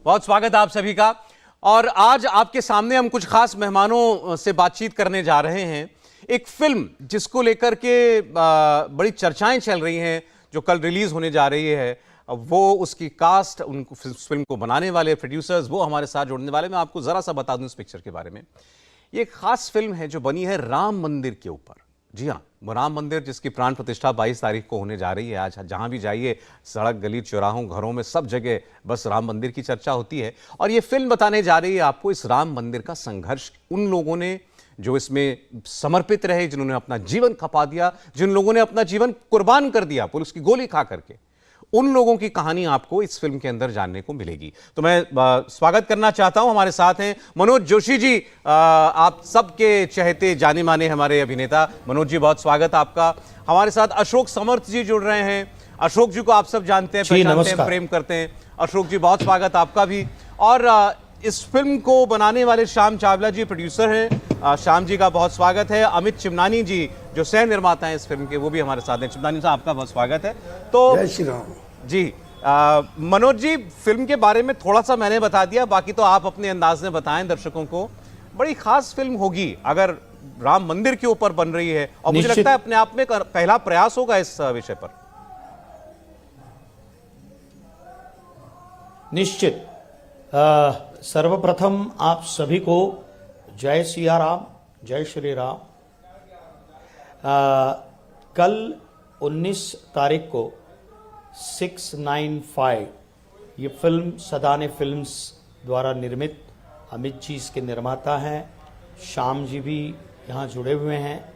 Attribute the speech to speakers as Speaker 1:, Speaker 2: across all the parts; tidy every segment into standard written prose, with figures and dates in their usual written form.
Speaker 1: बहुत स्वागत है आप सभी का। और आज आपके सामने हम कुछ खास मेहमानों से बातचीत करने जा रहे हैं। एक फिल्म जिसको लेकर के बड़ी चर्चाएं चल रही हैं, जो कल रिलीज होने जा रही है, वो उसकी कास्ट, उनको फिल्म को बनाने वाले प्रोड्यूसर्स, वो हमारे साथ जुड़ने वाले। मैं आपको जरा सा बता दूं इस पिक्चर के बारे में। ये एक खास फिल्म है जो बनी है राम मंदिर के ऊपर। जी हाँ, वो राम मंदिर जिसकी प्राण प्रतिष्ठा 22 तारीख को होने जा रही है। आज जहां भी जाइए, सड़क गली चौराहों घरों में सब जगह बस राम मंदिर की चर्चा होती है। और ये फिल्म बताने जा रही है आपको इस राम मंदिर का संघर्ष, उन लोगों ने जो इसमें समर्पित रहे, जिन्होंने अपना जीवन खपा दिया, जिन लोगों ने अपना जीवन कुर्बान कर दिया पुलिस की गोली खा करके, उन लोगों की कहानी आपको इस फिल्म के अंदर जानने को मिलेगी। तो मैं स्वागत करना चाहता हूं, हमारे साथ हैं मनोज जोशी जी, आप सबके चहेते जाने माने हमारे अभिनेता। मनोज जी, बहुत स्वागत आपका। हमारे साथ अशोक समर्थ जी जुड़ रहे हैं। अशोक जी को आप सब जानते हैं, पहचानते हैं, प्रेम करते हैं। अशोक जी, बहुत स्वागत आपका भी। और इस फिल्म को बनाने वाले श्याम चावला जी प्रोड्यूसर हैं। श्याम जी का बहुत स्वागत है। अमित चिमनानी जी जो सह निर्माता हैं इस फिल्म के, वो भी हमारे साथ हैं। चिमनानी साहब, आपका बहुत स्वागत है। तो
Speaker 2: जय श्री राम
Speaker 1: जी। मनोज जी, फिल्म के बारे में थोड़ा सा मैंने बता दिया, बाकी तो आप अपने अंदाज में बताएं दर्शकों को। बड़ी खास फिल्म होगी अगर राम मंदिर के ऊपर बन रही है, और मुझे लगता है अपने आप में पहला प्रयास होगा इस विषय पर।
Speaker 2: निश्चित। सर्वप्रथम आप सभी को जय सिया राम, जय श्री राम। कल 19 तारीख को 695 ये फिल्म सदाने फिल्म्स द्वारा निर्मित, अमित जी इसके निर्माता हैं, श्याम जी भी यहाँ जुड़े हुए हैं।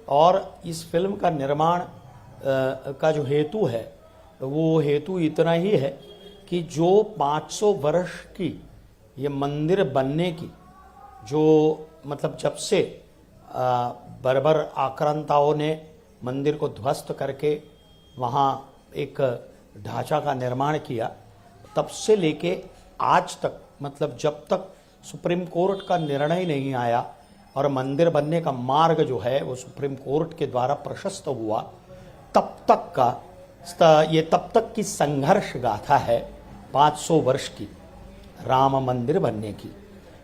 Speaker 2: और इस फिल्म का निर्माण का जो हेतु है, वो हेतु इतना ही है कि जो 500 वर्ष की ये मंदिर बनने की, जो मतलब जब से बर्बर आक्रांताओं ने मंदिर को ध्वस्त करके वहाँ एक ढांचा का निर्माण किया, तब से लेके आज तक, मतलब जब तक सुप्रीम कोर्ट का निर्णय नहीं आया और मंदिर बनने का मार्ग जो है वो सुप्रीम कोर्ट के द्वारा प्रशस्त हुआ, तब तक की संघर्ष गाथा है 500 वर्ष की राम मंदिर बनने की।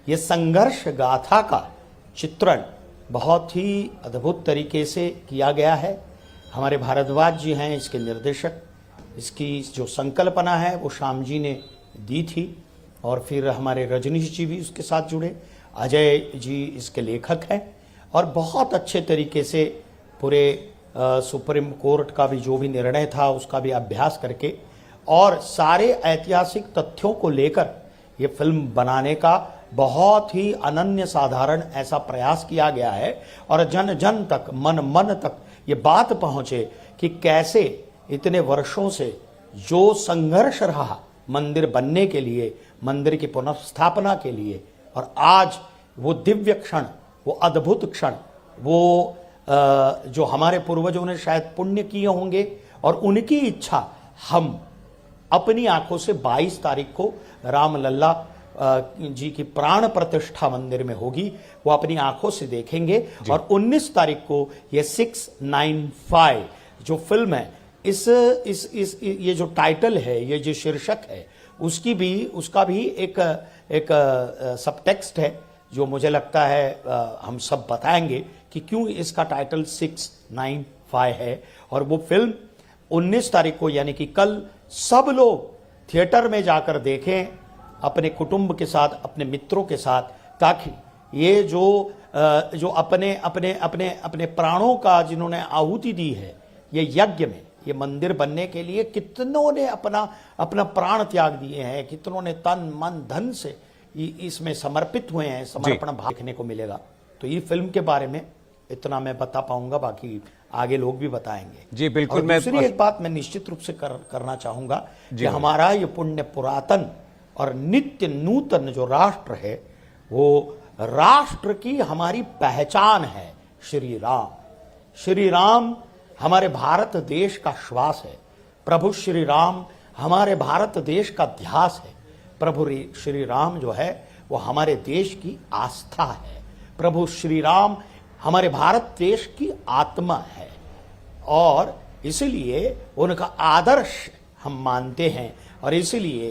Speaker 2: ये संघर्ष गाथा का चित्रण बहुत ही अद्भुत तरीके से किया गया है। हमारे भारद्वाज जी हैं इसके निर्देशक। इसकी जो संकल्पना है वो श्याम जी ने दी थी, और फिर हमारे रजनीश जी भी उसके साथ जुड़े। अजय जी इसके लेखक हैं, और बहुत अच्छे तरीके से पूरे सुप्रीम कोर्ट का भी जो भी निर्णय था उसका भी अभ्यास करके, और सारे ऐतिहासिक तथ्यों को लेकर ये फिल्म बनाने का बहुत ही अनन्य साधारण ऐसा प्रयास किया गया है। और जन जन तक, मन मन तक ये बात पहुंचे कि कैसे इतने वर्षों से जो संघर्ष रहा मंदिर बनने के लिए, मंदिर की पुनर्स्थापना के लिए, और आज वो दिव्य क्षण, वो अद्भुत क्षण, वो जो हमारे पूर्वजों ने शायद पुण्य किए होंगे, और उनकी इच्छा हम अपनी आंखों से 22 तारीख को रामलल्ला जी की प्राण प्रतिष्ठा मंदिर में होगी, वो अपनी आंखों से देखेंगे। और 19 तारीख को ये 695 जो फिल्म है, ये जो टाइटल है, ये जो शीर्षक है, उसका भी एक सब टेक्स्ट है, जो मुझे लगता है हम सब बताएंगे कि क्यों इसका टाइटल 695 है। और वो फिल्म 19 तारीख को, यानी कि कल, सब लोग थिएटर में जाकर देखें अपने कुटुंब के साथ, अपने मित्रों के साथ, ताकि ये जो अपने प्राणों का जिन्होंने आहुति दी है ये यज्ञ में, ये मंदिर बनने के लिए कितनों ने अपना प्राण त्याग दिए हैं, कितनों ने तन मन धन से इसमें समर्पित हुए हैं, समर्पण भाव देखने को मिलेगा। तो ये फिल्म के बारे में इतना मैं बता पाऊंगा, बाकी आगे लोग भी बताएंगे।
Speaker 1: जी बिल्कुल।
Speaker 2: और दूसरी एक बात मैं निश्चित रूप से करना चाहूंगा कि हमारा ये पुण्य पुरातन और नित्य नूतन जो राष्ट्र है, वो राष्ट्र की हमारी पहचान है श्री राम। श्री राम हमारे भारत देश का श्वास है। प्रभु श्री राम हमारे भारत देश का ध्यास है। प्रभु श्री राम जो है वो हमारे देश की आस्था है। प्रभु श्री राम हमारे भारत देश की आत्मा है, और इसलिए उनका आदर्श हम मानते हैं। और इसलिए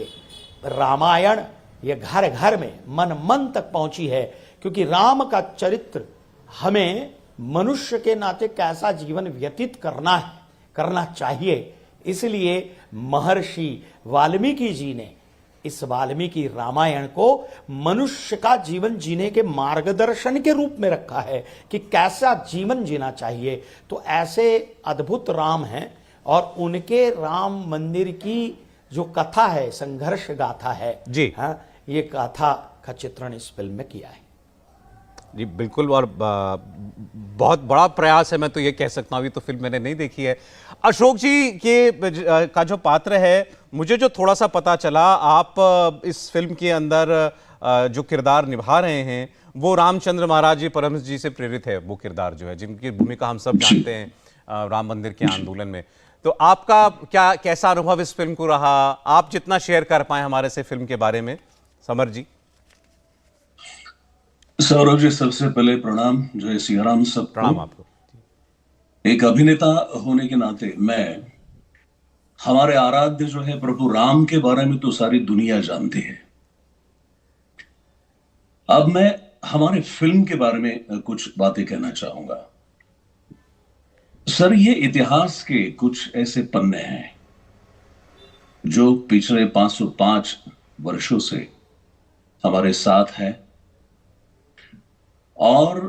Speaker 2: रामायण ये घर घर में मन मन तक पहुंची है, क्योंकि राम का चरित्र हमें मनुष्य के नाते कैसा जीवन व्यतीत करना है, करना चाहिए, इसलिए महर्षि वाल्मीकि जी ने इस वाल्मीकि रामायण को मनुष्य का जीवन जीने के मार्गदर्शन के रूप में रखा है कि कैसा जीवन जीना चाहिए। तो ऐसे अद्भुत राम हैं और उनके राम मंदिर की जो कथा है, संघर्ष गाथा है
Speaker 1: जी,
Speaker 2: हाँ, ये गाथा का चित्रण इस फिल्म में किया है।
Speaker 1: जी बिल्कुल, और बहुत बड़ा प्रयास है, मैं तो ये कह सकता हूँ। अभी तो फिल्म मैंने नहीं देखी है। अशोक जी के का जो पात्र है, मुझे जो थोड़ा सा पता चला, आप इस फिल्म के अंदर जो किरदार निभा रहे हैं वो रामचंद्र महाराज जी परमहंस जी से प्रेरित है। वो किरदार जो है, जिनकी भूमिका हम सब जानते हैं राम मंदिर के आंदोलन में। तो आपका क्या कैसा अनुभव इस फिल्म को रहा? आप जितना शेयर कर पाए हमारे से फिल्म के बारे में, समर जी।
Speaker 3: सौरभ जी, सबसे पहले प्रणाम, जय सिया राम सबको।
Speaker 1: प्रणाम आपको।
Speaker 3: एक अभिनेता होने के नाते मैं, हमारे आराध्य जो है प्रभु राम के बारे में तो सारी दुनिया जानती है। अब मैं हमारे फिल्म के बारे में कुछ बातें कहना चाहूंगा। सर, ये इतिहास के कुछ ऐसे पन्ने हैं जो पिछले 505 वर्षों से हमारे साथ है, और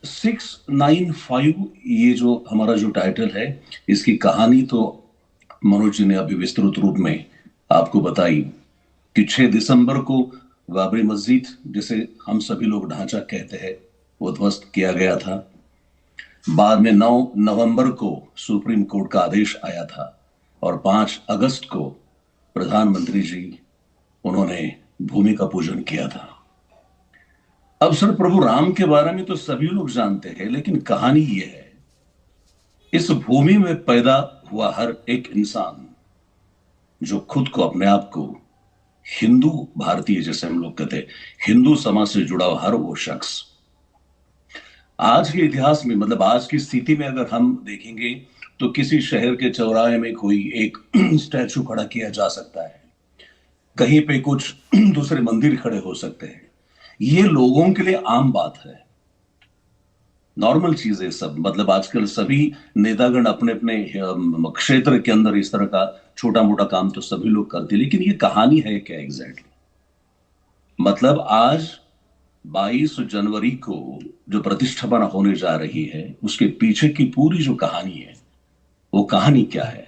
Speaker 3: 695 ये जो हमारा जो टाइटल है, इसकी कहानी तो मनोज जी ने अभी विस्तृत रूप में आपको बताई कि 6 दिसंबर को बाबरी मस्जिद, जिसे हम सभी लोग ढांचा कहते हैं, वो ध्वस्त किया गया था। बाद में 9 नवंबर को सुप्रीम कोर्ट का आदेश आया था और 5 अगस्त को प्रधानमंत्री जी उन्होंने भूमि का पूजन किया था। अब सर, प्रभु राम के बारे में तो सभी लोग जानते हैं, लेकिन कहानी यह है, इस भूमि में पैदा हुआ हर एक इंसान जो खुद को, अपने आप को हिंदू भारतीय, जैसे हम लोग कहते हैं, हिंदू समाज से जुड़ा हुआ हर वो शख्स, आज के इतिहास में, मतलब आज की स्थिति में अगर हम देखेंगे तो किसी शहर के चौराहे में कोई एक स्टैचू खड़ा किया जा सकता है, कहीं पे कुछ दूसरे मंदिर खड़े हो सकते हैं। ये लोगों के लिए आम बात है, नॉर्मल चीज है सब। मतलब आजकल सभी नेतागण अपने अपने क्षेत्र के अंदर इस तरह का छोटा मोटा काम तो सभी लोग करते हैं, लेकिन ये कहानी है क्या एग्जैक्टली? मतलब आज 22 जनवरी को जो प्रतिष्ठापना होने जा रही है, उसके पीछे की पूरी जो कहानी है, वो कहानी क्या है?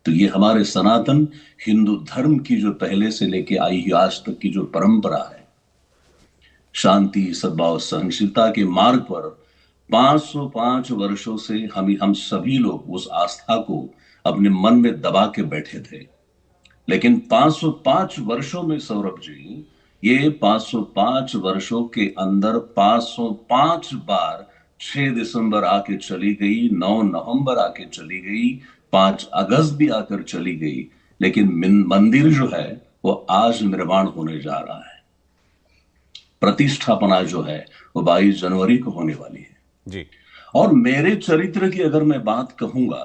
Speaker 3: तो ये हमारे सनातन हिंदू धर्म की जो पहले से लेके आई हुई आज तक की जो परंपरा है, शांति, सद्भाव, सहनशीलता के मार्ग पर 505 वर्षों से हम सभी लोग उस आस्था को अपने मन में दबा के बैठे थे। लेकिन 505 वर्षों में सौरभ जी, ये 505 वर्षों के अंदर 505 बार 6 दिसंबर आके चली गई, 9 नवंबर आके चली गई, 5 अगस्त भी आकर चली गई, लेकिन मंदिर जो है वो आज निर्माण होने जा रहा है। प्रतिष्ठापना जो है वो 22 जनवरी को होने वाली है
Speaker 1: जी।
Speaker 3: और मेरे चरित्र की अगर मैं बात कहूंगा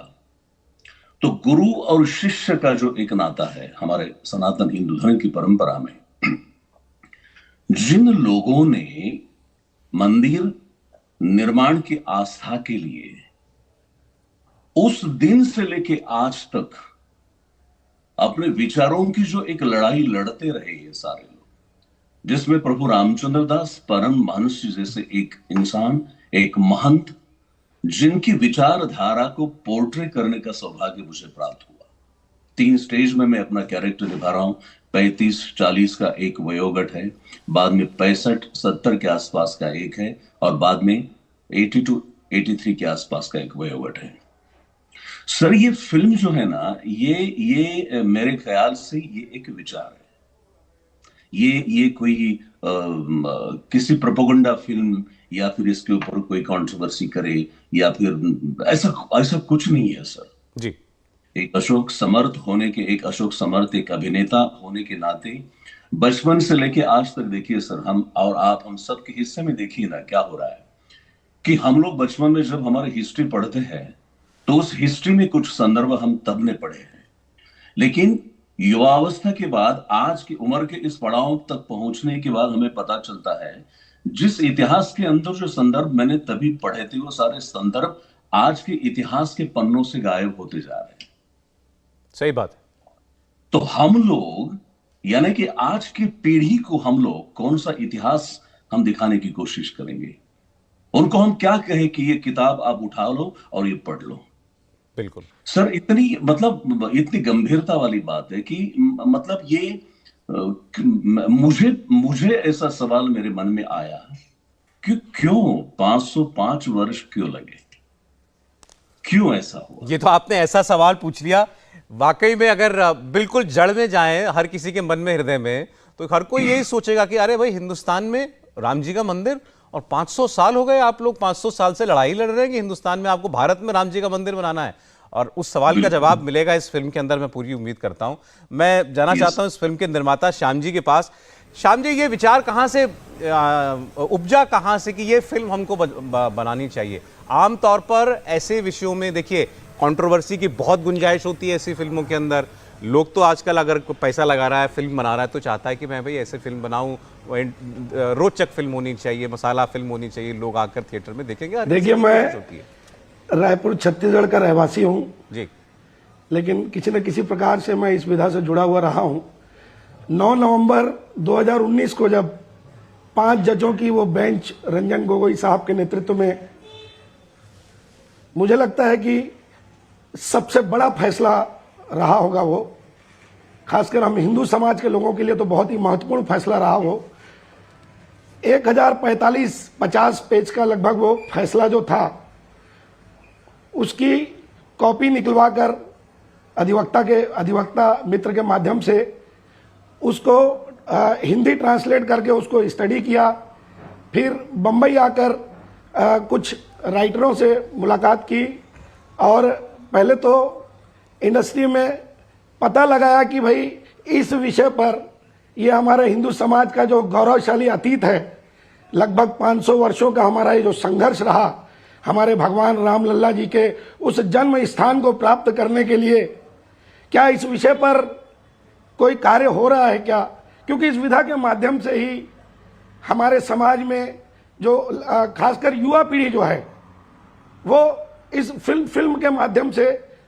Speaker 3: तो गुरु और शिष्य का जो एक नाता है हमारे सनातन हिंदू धर्म की परंपरा में, जिन लोगों ने मंदिर निर्माण की आस्था के लिए उस दिन से लेके आज तक अपने विचारों की जो एक लड़ाई लड़ते रहे ये सारे लोग, जिसमें प्रभु रामचंद्र दास परमहंस जैसे एक इंसान, एक महंत, जिनकी विचारधारा को पोर्ट्रे करने का सौभाग्य मुझे प्राप्त हुआ। 3 स्टेज में मैं अपना कैरेक्टर निभा रहा हूं। 35-40 का एक वयोगट है, बाद में 65-70 के आसपास का एक है, और बाद में 82-83 के आसपास का एक वयोगट है। सर, ये फिल्म जो है ना, ये मेरे ख्याल से ये एक विचार है। ये कोई किसी प्रोपेगेंडा फिल्म या फिर इसके ऊपर कोई कंट्रोवर्सी करे या फिर ऐसा कुछ नहीं है सर
Speaker 1: जी।
Speaker 3: एक अशोक समर्थ एक अभिनेता होने के नाते बचपन से लेके आज तक देखिए सर, हम और आप सब के हिस्से में देखिए ना क्या हो रहा है कि हम लोग बचपन में जब हमारी हिस्ट्री पढ़ते हैं तो उस हिस्ट्री में कुछ संदर्भ हम तब ने पढ़े हैं, लेकिन युवावस्था के बाद आज की उम्र के इस पड़ाव तक पहुंचने के बाद हमें पता चलता है जिस इतिहास के अंदर जो संदर्भ मैंने तभी पढ़े थे वो सारे संदर्भ आज के इतिहास के पन्नों से गायब होते जा रहे हैं।
Speaker 1: सही बात है।
Speaker 3: तो हम लोग यानी कि आज की पीढ़ी को हम लोग कौन सा इतिहास हम दिखाने की कोशिश करेंगे? उनको हम क्या कहें कि ये किताब आप उठा लो और ये पढ़ लो?
Speaker 1: बिल्कुल
Speaker 3: सर इतनी मतलब इतनी गंभीरता वाली बात है कि मतलब ये मुझे मुझे ऐसा सवाल मेरे मन में आया कि क्यों 505 वर्ष क्यों लगे, क्यों ऐसा हुआ?
Speaker 1: ये तो आपने ऐसा सवाल पूछ लिया, वाकई में अगर बिल्कुल जड़ में जाएं हर किसी के मन में, हृदय में, तो हर कोई यही सोचेगा कि अरे भाई हिंदुस्तान में राम जी का मंदिर और 500 साल हो गए, आप लोग 500 साल से लड़ाई लड़ रहे हैं कि हिंदुस्तान में आपको भारत में राम जी का मंदिर बनाना है। और उस सवाल का जवाब मिलेगा इस फिल्म के अंदर, मैं पूरी उम्मीद करता हूं। मैं जाना चाहता हूं इस फिल्म के निर्माता श्याम जी के पास। श्याम जी, ये विचार कहां से उपजा, कहां से कि ये फिल्म हमको बनानी चाहिए? आमतौर पर ऐसे विषयों में देखिए कंट्रोवर्सी की बहुत गुंजाइश होती है ऐसी फिल्मों के अंदर। लोग तो आजकल अगर कोई पैसा लगा रहा है, फिल्म बना रहा है, तो चाहता है कि मैं भाई ऐसे फिल्म बनाऊं, रोचक फिल्म होनी चाहिए, मसाला फिल्म होनी चाहिए, लोग आकर थिएटर में देखेंगे।
Speaker 4: देखिए, मैं रायपुर छत्तीसगढ़ का रहवासी हूं
Speaker 1: जी,
Speaker 4: लेकिन किसी न किसी प्रकार से मैं इस विधा से जुड़ा हुआ रहा हूं। 9 नवंबर 2019 को जब 5 जजों की वो बेंच रंजन गोगोई साहब के नेतृत्व में, मुझे लगता है कि सबसे बड़ा फैसला रहा होगा वो, खासकर हम हिंदू समाज के लोगों के लिए तो बहुत ही महत्वपूर्ण फैसला रहा वो। 1045-50 पेज का लगभग वो फैसला जो था, उसकी कॉपी निकलवाकर अधिवक्ता मित्र के माध्यम से उसको हिंदी ट्रांसलेट करके उसको स्टडी किया। फिर बम्बई आकर कुछ राइटरों से मुलाकात की और पहले तो इंडस्ट्री में पता लगाया कि भाई इस विषय पर, ये हमारे हिंदू समाज का जो गौरवशाली अतीत है, लगभग 500 वर्षों का हमारा ये जो संघर्ष रहा, हमारे भगवान रामलल्ला जी के उस जन्म स्थान को प्राप्त करने के लिए, क्या इस विषय पर कोई कार्य हो रहा है क्या? क्योंकि इस विधा के माध्यम से ही हमारे समाज में जो खासकर युवा पीढ़ी जो है, वो इस फिल्म के माध्यम से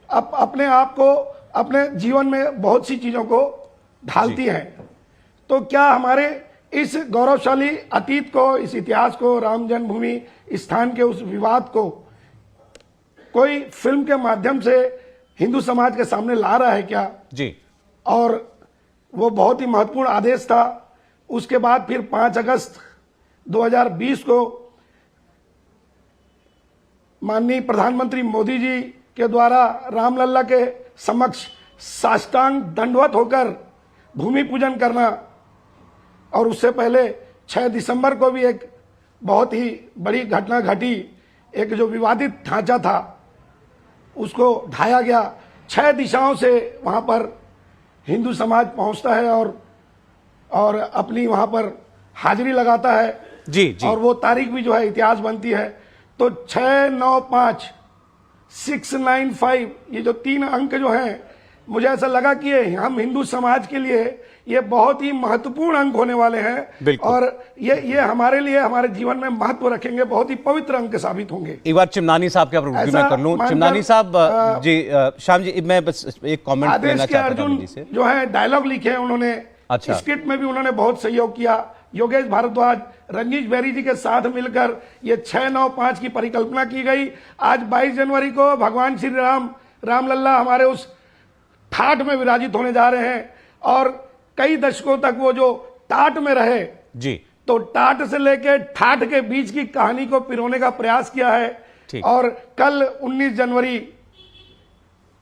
Speaker 4: अपने आप को, अपने जीवन में बहुत सी चीजों को ढालती है। तो क्या हमारे इस गौरवशाली अतीत को, इस इतिहास को, राम जन्मभूमि स्थान के उस विवाद को कोई फिल्म के माध्यम से हिंदू समाज के सामने ला रहा है क्या?
Speaker 1: जी।
Speaker 4: और वो बहुत ही महत्वपूर्ण आदेश था। उसके बाद फिर 5 अगस्त 2020 को माननीय प्रधानमंत्री मोदी जी के द्वारा रामलल्ला के समक्ष साष्टांग दंडवत होकर भूमि पूजन करना, और उससे पहले 6 दिसंबर को भी एक बहुत ही बड़ी घटना घटी। एक जो विवादित ढांचा था उसको ढाया गया। 6 दिशाओं से वहां पर हिंदू समाज पहुंचता है और अपनी वहां पर हाजिरी लगाता है।
Speaker 1: जी, जी।
Speaker 4: और वो तारीख भी जो है इतिहास बनती है। तो 695 695 ये जो 3 अंक जो हैं, मुझे ऐसा लगा कि हम हिंदू समाज के लिए ये बहुत ही महत्वपूर्ण अंक होने वाले हैं और ये हमारे लिए, हमारे जीवन में महत्व रखेंगे, बहुत ही पवित्र अंक साबित होंगे।
Speaker 1: एक बार चिमनानी साहब के ऊपर मैं कर लूं। चिमनानी साहब जी, श्याम जी, मैं बस एक कमेंट देना चाहता हूं। अर्जुन
Speaker 4: जो है डायलॉग लिखे हैं उन्होंने,
Speaker 1: अच्छा,
Speaker 4: स्क्रिप्ट में भी उन्होंने बहुत सहयोग किया। योगेश भारद्वाज, रंजीश बेरी जी के साथ मिलकर ये 695 की परिकल्पना की गई। आज 22 जनवरी को भगवान श्री रामलल्ला हमारे उस ठाठ में विराजित होने जा रहे हैं और कई दशकों तक वो जो टाट में रहे
Speaker 1: जी,
Speaker 4: तो टाट से लेकर ठाठ के बीच की कहानी को पिरोने का प्रयास किया है। और कल 19 जनवरी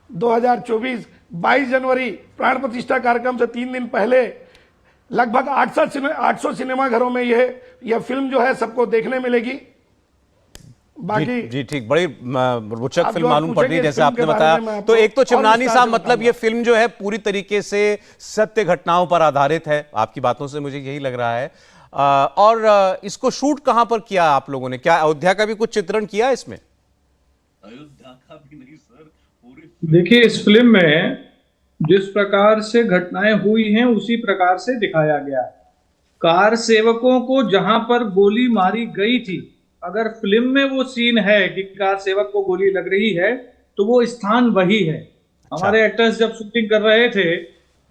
Speaker 4: 2024 22 जनवरी प्राण प्रतिष्ठा कार्यक्रम से 3 दिन पहले लगभग 800 सिनेमा घरों में यह फिल्म जो है सबको देखने मिलेगी। बाकी
Speaker 1: जी ठीक, बड़ी रोचक फिल्म मालूम पड़ रही है जैसे आपने बताया। तो एक तो चिमनानी साहब, मतलब ये फिल्म जो है पूरी तरीके से सत्य घटनाओं पर आधारित है, आपकी बातों से मुझे यही लग रहा है। और इसको शूट कहां पर किया आप लोगों ने? क्या अयोध्या का भी कुछ चित्रण किया इसमें?
Speaker 3: अयोध्या का भी नहीं सर, पूरी।
Speaker 5: देखिए, इस फिल्म में जिस प्रकार से घटनाएं हुई हैं उसी प्रकार से दिखाया गया है। कार सेवकों को जहां पर गोली मारी गई थी, अगर फिल्म में वो सीन है कि कार सेवक को गोली लग रही है, तो वो स्थान वही है। हमारे एक्टर्स जब शूटिंग कर रहे थे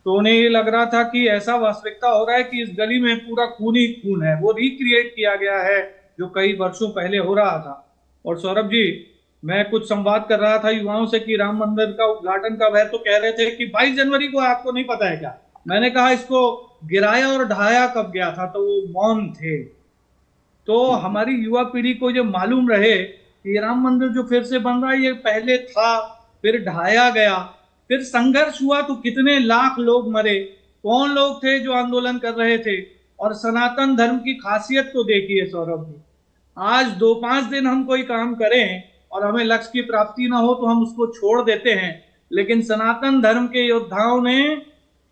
Speaker 5: तो उन्हें ये लग रहा था कि ऐसा वास्तविकता हो रहा है कि इस गली में पूरा खून ही खून है। वो रिक्रिएट किया गया है जो कई वर्षों पहले हो रहा था। और सौरभ जी, मैं कुछ संवाद कर रहा था युवाओं से कि राम मंदिर का उद्घाटन कब है, तो कह रहे थे कि 22 जनवरी को। आपको नहीं पता है क्या? मैंने कहा इसको गिराया और ढाया कब गया था, तो वो मौन थे। तो हमारी युवा पीढ़ी को ये मालूम रहे कि राम मंदिर जो फिर से बन रहा है, ये पहले था, फिर ढाया गया, फिर संघर्ष हुआ तो कितने लाख लोग मरे, कौन लोग थे जो आंदोलन कर रहे थे। और सनातन धर्म की खासियत तो देखिए सौरभ जी, आज 2-5 दिन हम कोई काम करें और हमें लक्ष्य की प्राप्ति ना हो तो हम उसको छोड़ देते हैं, लेकिन सनातन धर्म के योद्धाओं ने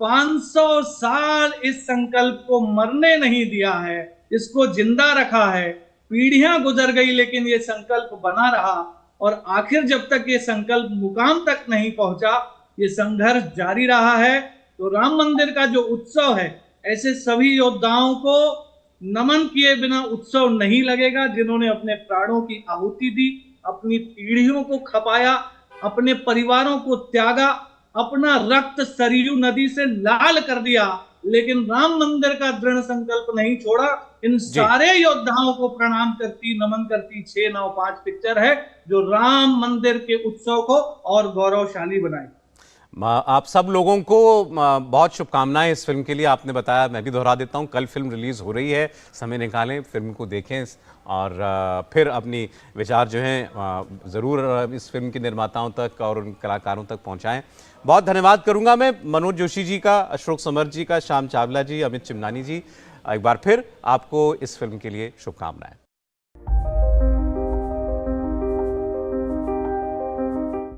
Speaker 5: 500 साल इस संकल्प को मरने नहीं दिया है, इसको जिंदा रखा है। पीढ़ियां गुजर गई लेकिन ये संकल्प बना रहा, और आखिर जब तक ये संकल्प मुकाम तक नहीं पहुंचा, ये संघर्ष जारी रहा है। तो राम मंदिर का जो उत्सव है, ऐसे सभी योद्धाओं को नमन किए बिना उत्सव नहीं लगेगा, जिन्होंने अपने प्राणों की आहुति दी, अपनी पीढ़ियों को खपाया, अपने परिवारों को त्यागा, अपना रक्त सरयू नदी से लाल कर दिया, लेकिन राम मंदिर का दृढ़ संकल्प नहीं छोड़ा। इन सारे योद्धाओं को प्रणाम करती, नमन करती 695 पिक्चर है, जो राम मंदिर के उत्सव को और गौरवशाली बनाए।
Speaker 1: आप सब लोगों को बहुत शुभकामनाएं इस फिल्म के लिए। आपने बताया, मैं भी दोहरा देता हूं, कल फिल्म रिलीज हो रही है, समय निकालें, फिल्म को देखें और फिर अपनी विचार जो हैं ज़रूर इस फिल्म के निर्माताओं तक और उन कलाकारों तक पहुंचाएं। बहुत धन्यवाद करूंगा मैं मनोज जोशी जी का, अशोक समर्थ जी का, श्याम चावला जी, अमित चिमनानी जी। एक बार फिर आपको इस फिल्म के लिए शुभकामनाएं।